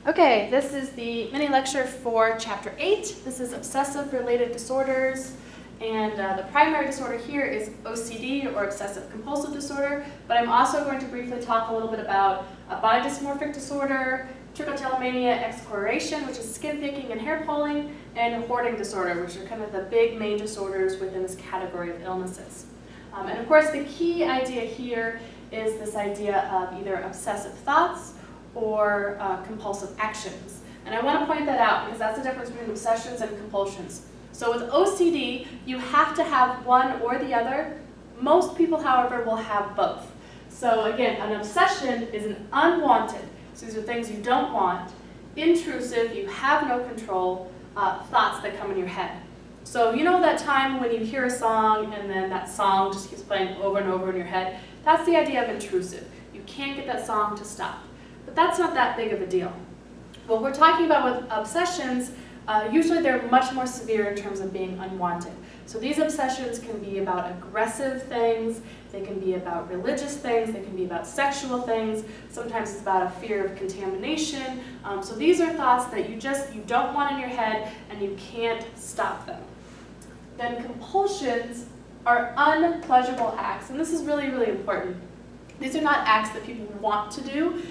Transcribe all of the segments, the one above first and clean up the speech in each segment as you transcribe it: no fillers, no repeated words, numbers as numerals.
Okay, this is the mini lecture for Chapter 8. This is obsessive related disorders, and the primary disorder here is OCD, or obsessive compulsive disorder, but I'm also going to briefly talk a little bit about body dysmorphic disorder, trichotillomania exploration, which is skin picking and hair pulling, and hoarding disorder, which are kind of the big main disorders within this category of illnesses. And of course, the key idea here is this idea of either obsessive thoughts or compulsive actions. And I want to point that out because that's the difference between obsessions and compulsions. So with OCD, you have to have one or the other. Most people, however, will have both. So again, an obsession is an unwanted, so these are things you don't want, intrusive, you have no control, thoughts that come in your head. So you know that time when you hear a song and then that song just keeps playing over and over in your head? That's the idea of intrusive. You can't get that song to stop. But that's not that big of a deal. What we're talking about with obsessions, usually they're much more severe in terms of being unwanted. So these obsessions can be about aggressive things, they can be about religious things, they can be about sexual things, sometimes it's about a fear of contamination. So these are thoughts that you don't want in your head and you can't stop them. Then compulsions are unpleasurable acts, and this is really, really important. These are not acts that people want to do.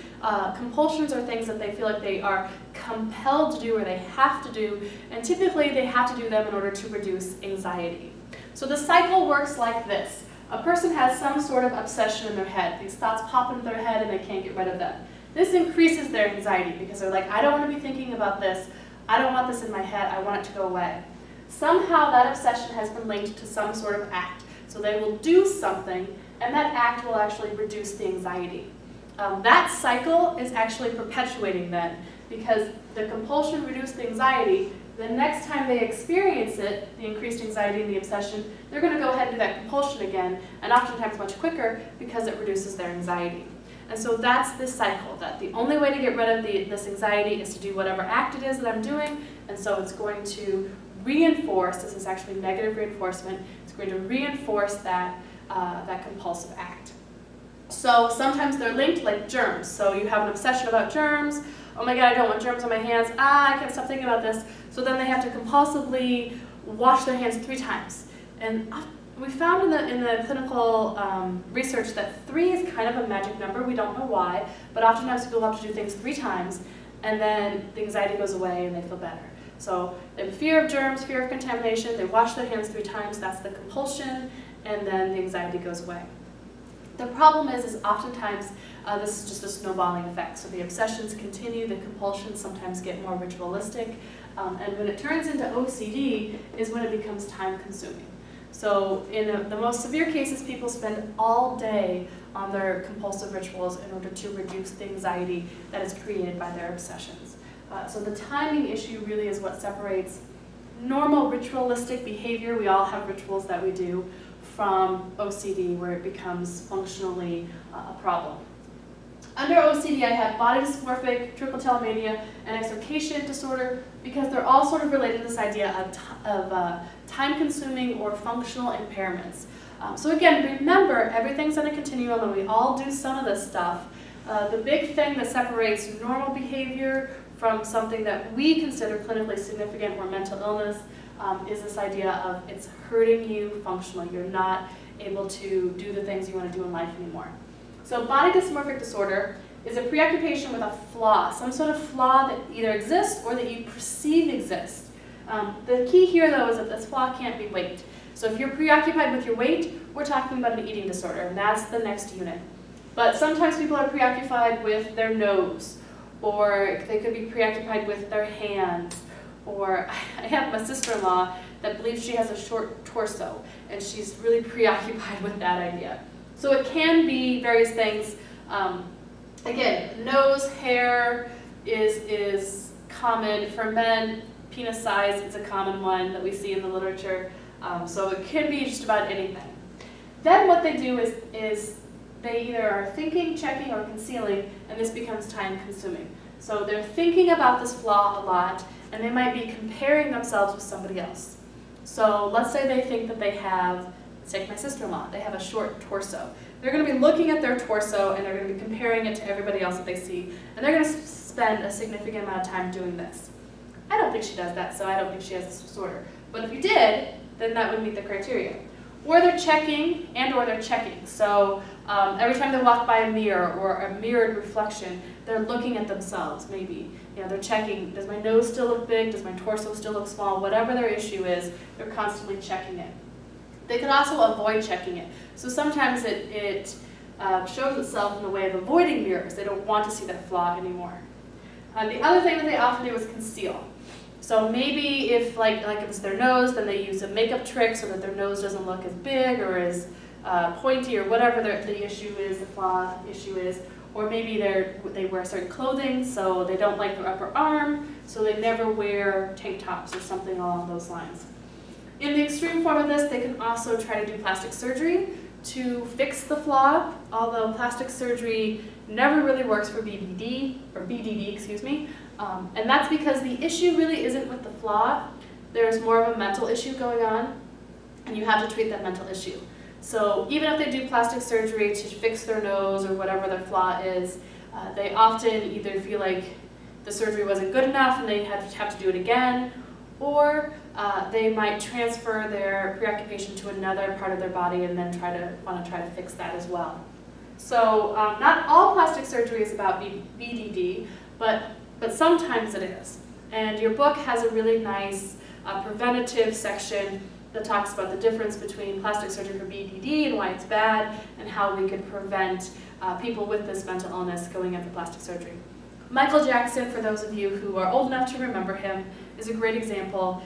Compulsions are things that they feel like they are compelled to do or they have to do, and typically they have to do them in order to reduce anxiety. So the cycle works like this. A person has some sort of obsession in their head. These thoughts pop into their head and they can't get rid of them. This increases their anxiety because they're like, I don't want to be thinking about this. I don't want this in my head. I want it to go away. Somehow that obsession has been linked to some sort of act. So they will do something, and that act will actually reduce the anxiety. That cycle is actually perpetuating then, because the compulsion reduced the anxiety. The next time they experience it, the increased anxiety and the obsession, they're going to go ahead and do that compulsion again, and oftentimes much quicker because it reduces their anxiety. And so that's this cycle, that the only way to get rid of this anxiety is to do whatever act it is that I'm doing, and so it's going to reinforce, this is actually negative reinforcement, it's going to reinforce that compulsive act. So sometimes they're linked like germs. So you have an obsession about germs. Oh my God, I don't want germs on my hands. I can't stop thinking about this. So then they have to compulsively wash their hands 3 times. And we found in the clinical research that 3 is kind of a magic number. We don't know why, but oftentimes people have to do things 3 times, and then the anxiety goes away and they feel better. So they have fear of germs, fear of contamination. They wash their hands 3 times. That's the compulsion, and then the anxiety goes away. The problem is oftentimes this is just a snowballing effect. So the obsessions continue, the compulsions sometimes get more ritualistic, and when it turns into OCD is when it becomes time-consuming. So in the most severe cases, people spend all day on their compulsive rituals in order to reduce the anxiety that is created by their obsessions. So the timing issue really is what separates normal ritualistic behavior, we all have rituals that we do, from OCD, where it becomes functionally a problem. Under OCD, I have body dysmorphic, trichotillomania, and extrication disorder, because they're all sort of related to this idea of time-consuming or functional impairments. So again, remember, everything's on a continuum, and we all do some of this stuff. The big thing that separates normal behavior from something that we consider clinically significant or mental illness is this idea of it's hurting you functionally. You're not able to do the things you want to do in life anymore. So body dysmorphic disorder is a preoccupation with a flaw, some sort of flaw that either exists or that you perceive exists. The key here, though, is that this flaw can't be weight. So if you're preoccupied with your weight, we're talking about an eating disorder, and that's the next unit. But sometimes people are preoccupied with their nose, or they could be preoccupied with their hands, or I have my sister-in-law that believes she has a short torso, and she's really preoccupied with that idea. So it can be various things. Again, nose, hair is common. For men, penis size is a common one that we see in the literature. So it can be just about anything. Then what they do is they either are thinking, checking, or concealing, and this becomes time-consuming. So they're thinking about this flaw a lot, and they might be comparing themselves with somebody else. So let's say they think that they have, let's take my sister-in-law, they have a short torso. They're going to be looking at their torso, and they're going to be comparing it to everybody else that they see, and they're going to spend a significant amount of time doing this. I don't think she does that, so I don't think she has this disorder. But if you did, then that would meet the criteria. Or they're checking, or they're checking. So every time they walk by a mirror or a mirrored reflection, they're looking at themselves, maybe. They're checking, does my nose still look big? Does my torso still look small? Whatever their issue is, they're constantly checking it. They can also avoid checking it. So sometimes it shows itself in the way of avoiding mirrors. They don't want to see that flaw anymore. The other thing that they often do is conceal. So maybe if like if it's their nose, then they use a makeup trick so that their nose doesn't look as big or as pointy or whatever the issue is, the flaw issue is. Or maybe they wear certain clothing, so they don't like their upper arm, so they never wear tank tops or something along those lines. In the extreme form of this, they can also try to do plastic surgery to fix the flaw, although plastic surgery never really works for BDD, excuse me. And that's because the issue really isn't with the flaw. There's more of a mental issue going on, and you have to treat that mental issue. So even if they do plastic surgery to fix their nose or whatever their flaw is, they often either feel like the surgery wasn't good enough and they have to do it again, or they might transfer their preoccupation to another part of their body and then want to try to fix that as well. So not all plastic surgery is about BDD, but sometimes it is. And your book has a really nice preventative section that talks about the difference between plastic surgery for BDD and why it's bad, and how we could prevent people with this mental illness going in for plastic surgery. Michael Jackson, for those of you who are old enough to remember him, is a great example.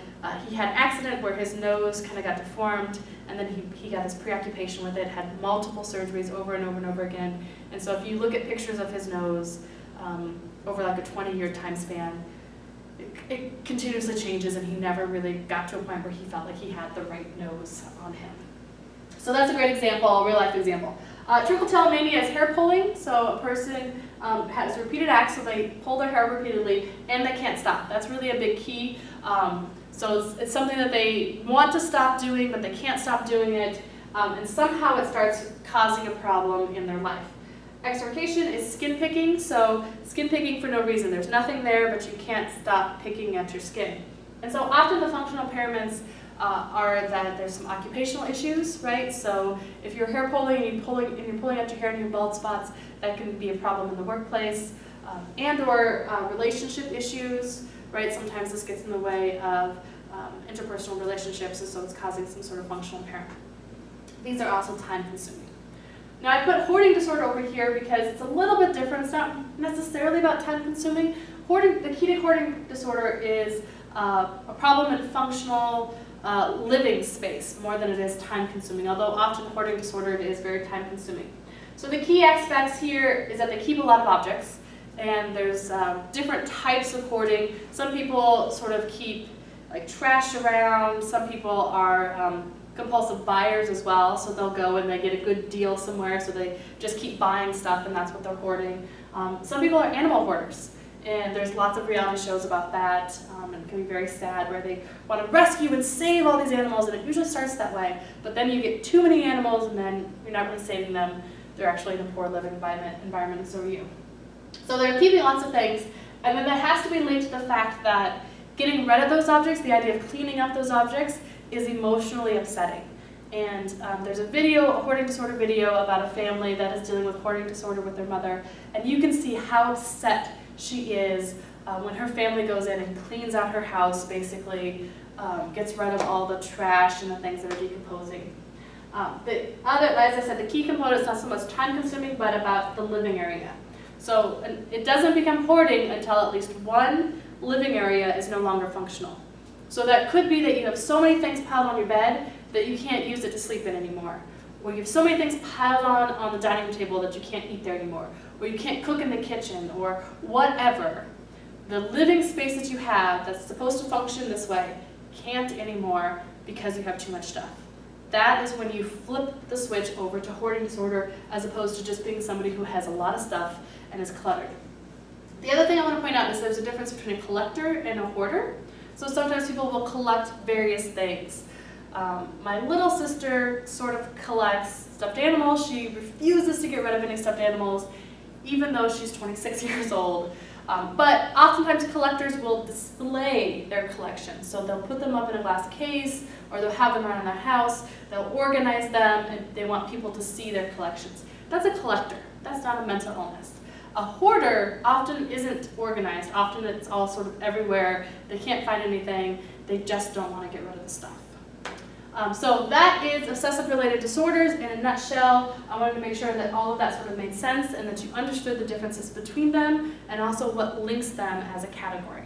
He had an accident where his nose kind of got deformed, and then he got his preoccupation with it, had multiple surgeries over and over and over again. And so if you look at pictures of his nose over like a 20-year time span, it continuously changes, and he never really got to a point where he felt like he had the right nose on him. So that's a great example, a real-life example. Trichotillomania is hair pulling, so a person has repeated acts, so they pull their hair repeatedly, and they can't stop. That's really a big key. So it's something that they want to stop doing, but they can't stop doing it, and somehow it starts causing a problem in their life. Extrication is skin picking, so skin picking for no reason. There's nothing there, but you can't stop picking at your skin. And so often the functional impairments are that there's some occupational issues, right? So if you're hair pulling and you're pulling at your hair and you have bald spots, that can be a problem in the workplace, and/or relationship issues, right? Sometimes this gets in the way of interpersonal relationships, and so it's causing some sort of functional impairment. These are also time-consuming. Now I put hoarding disorder over here because it's a little bit different. It's not necessarily about time-consuming. The key to hoarding disorder is a problem in functional living space more than it is time-consuming, although often hoarding disorder is very time-consuming. So the key aspects here is that they keep a lot of objects, and there's different types of hoarding. Some people sort of keep like trash around. Some people are compulsive buyers as well, so they'll go and they get a good deal somewhere, so they just keep buying stuff, and that's what they're hoarding. Some people are animal hoarders, and there's lots of reality shows about that, and it can be very sad, where they want to rescue and save all these animals, and it usually starts that way, but then you get too many animals, and then you're not really saving them. They're actually in a poor living environment, and so are you. So they're keeping lots of things, and then that has to be linked to the fact that getting rid of those objects, the idea of cleaning up those objects, is emotionally upsetting. And there's a hoarding disorder video about a family that is dealing with hoarding disorder with their mother, and you can see how upset she is when her family goes in and cleans out her house, basically gets rid of all the trash and the things that are decomposing. As I said, the key component is not so much time-consuming, but about the living area. So it doesn't become hoarding until at least one living area is no longer functional. So that could be that you have so many things piled on your bed that you can't use it to sleep in anymore. Or you have so many things piled on the dining room table that you can't eat there anymore. Or you can't cook in the kitchen, or whatever. The living space that you have that's supposed to function this way can't anymore because you have too much stuff. That is when you flip the switch over to hoarding disorder, as opposed to just being somebody who has a lot of stuff and is cluttered. The other thing I want to point out is there's a difference between a collector and a hoarder. So sometimes people will collect various things. My little sister sort of collects stuffed animals. She refuses to get rid of any stuffed animals, even though she's 26 years old. But oftentimes collectors will display their collections. So they'll put them up in a glass case, or they'll have them around their house, they'll organize them, and they want people to see their collections. That's a collector. That's not a mental illness. A hoarder often isn't organized. Often it's all sort of everywhere. They can't find anything. They just don't want to get rid of the stuff. So that is obsessive related disorders in a nutshell. I wanted to make sure that all of that sort of made sense and that you understood the differences between them and also what links them as a category.